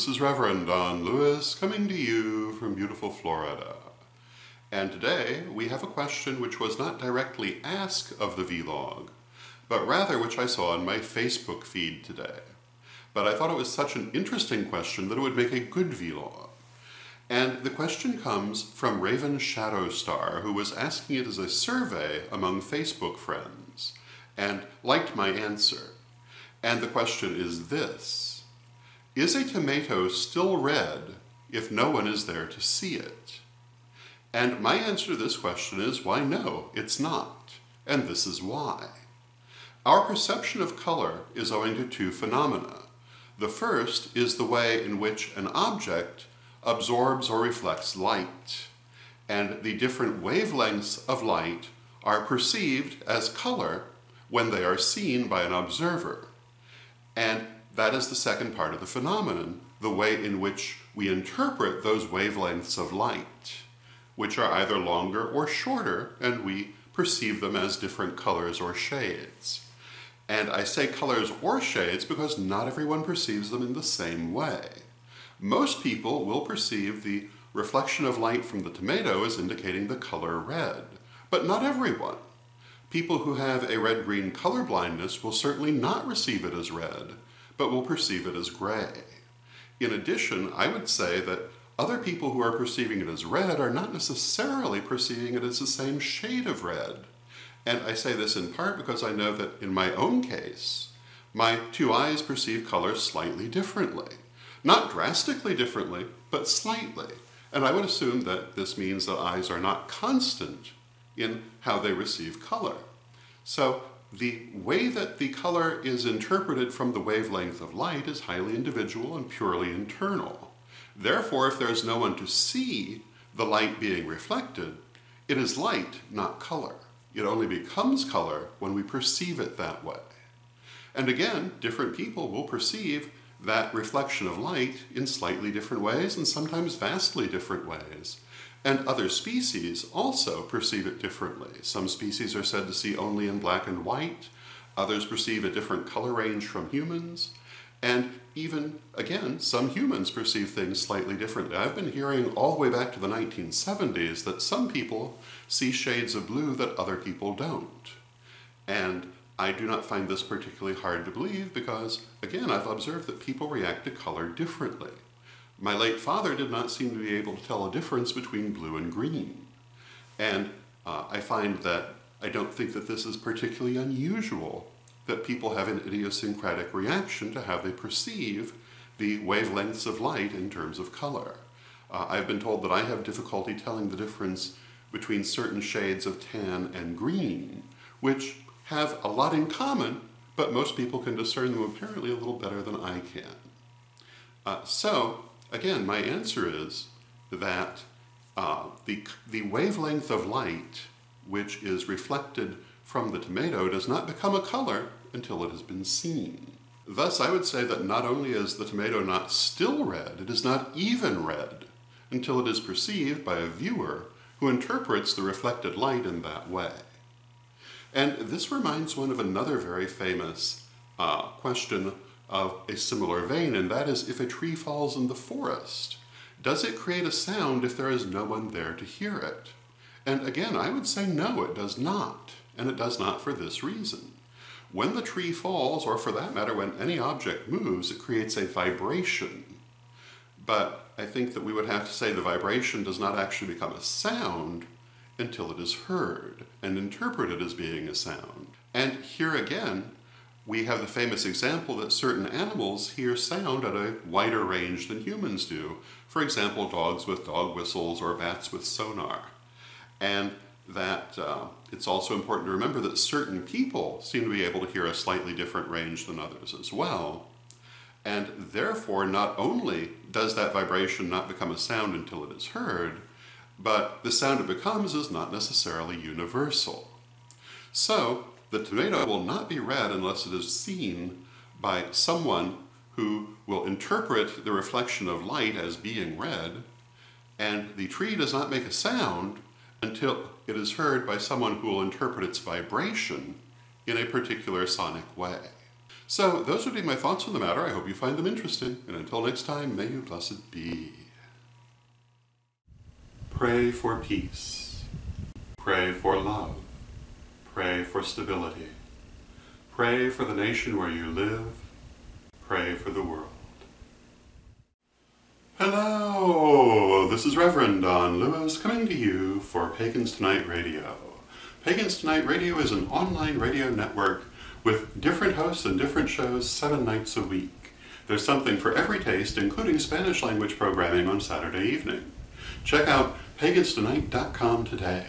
this is Reverend Don Lewis coming to you from beautiful Florida. And today we have a question which was not directly asked of the vlog, but rather which I saw on my Facebook feed today. But I thought it was such an interesting question that it would make a good vlog. And the question comes from Raven Shadowstar, who was asking it as a survey among Facebook friends, and liked my answer. And the question is this: is a tomato still red if no one is there to see it? And my answer to this question is, why no, it's not. And this is why. Our perception of color is owing to two phenomena. The first is the way in which an object absorbs or reflects light. And the different wavelengths of light are perceived as color when they are seen by an observer. And that is the second part of the phenomenon, the way in which we interpret those wavelengths of light, which are either longer or shorter, and we perceive them as different colors or shades. And I say colors or shades because not everyone perceives them in the same way. Most people will perceive the reflection of light from the tomato as indicating the color red, but not everyone. People who have a red-green color blindness will certainly not receive it as red, but will perceive it as gray. In addition, I would say that other people who are perceiving it as red are not necessarily perceiving it as the same shade of red. And I say this in part because I know that in my own case, my two eyes perceive color slightly differently. Not drastically differently, but slightly. And I would assume that this means that eyes are not constant in how they receive color. So the way that the color is interpreted from the wavelength of light is highly individual and purely internal. Therefore, if there is no one to see the light being reflected, it is light, not color. It only becomes color when we perceive it that way. And again, different people will perceive that reflection of light in slightly different ways and sometimes vastly different ways. And other species also perceive it differently. Some species are said to see only in black and white. Others perceive a different color range from humans. And even, again, some humans perceive things slightly differently. I've been hearing all the way back to the 1970s that some people see shades of blue that other people don't. And I do not find this particularly hard to believe because, again, I've observed that people react to color differently. My late father did not seem to be able to tell a difference between blue and green. And I find that I don't think that this is particularly unusual, that people have an idiosyncratic reaction to how they perceive the wavelengths of light in terms of color. I've been told that I have difficulty telling the difference between certain shades of tan and green, which have a lot in common, but most people can discern them apparently a little better than I can. Again, my answer is that the wavelength of light which is reflected from the tomato does not become a color until it has been seen. Thus, I would say that not only is the tomato not still red, it is not even red until it is perceived by a viewer who interprets the reflected light in that way. And this reminds one of another very famous question of a similar vein, and that is, if a tree falls in the forest, does it create a sound if there is no one there to hear it? And again, I would say no, it does not. And it does not for this reason. When the tree falls, or for that matter, when any object moves, it creates a vibration. But I think that we would have to say the vibration does not actually become a sound until it is heard and interpreted as being a sound. And here again, we have the famous example that certain animals hear sound at a wider range than humans do. For example, dogs with dog whistles or bats with sonar. And that it's also important to remember that certain people seem to be able to hear a slightly different range than others as well. And therefore, not only does that vibration not become a sound until it is heard, but the sound it becomes is not necessarily universal. So, the tomato will not be red unless it is seen by someone who will interpret the reflection of light as being red, and the tree does not make a sound until it is heard by someone who will interpret its vibration in a particular sonic way. So those would be my thoughts on the matter. I hope you find them interesting, and until next time, may you blessed be. Pray for peace. Pray for love. Pray for stability. Pray for the nation where you live. Pray for the world. Hello, this is Reverend Don Lewis coming to you for Pagans Tonight Radio. Pagans Tonight Radio is an online radio network with different hosts and different shows 7 nights a week. There's something for every taste, including Spanish language programming on Saturday evening. Check out paganstonight.com today.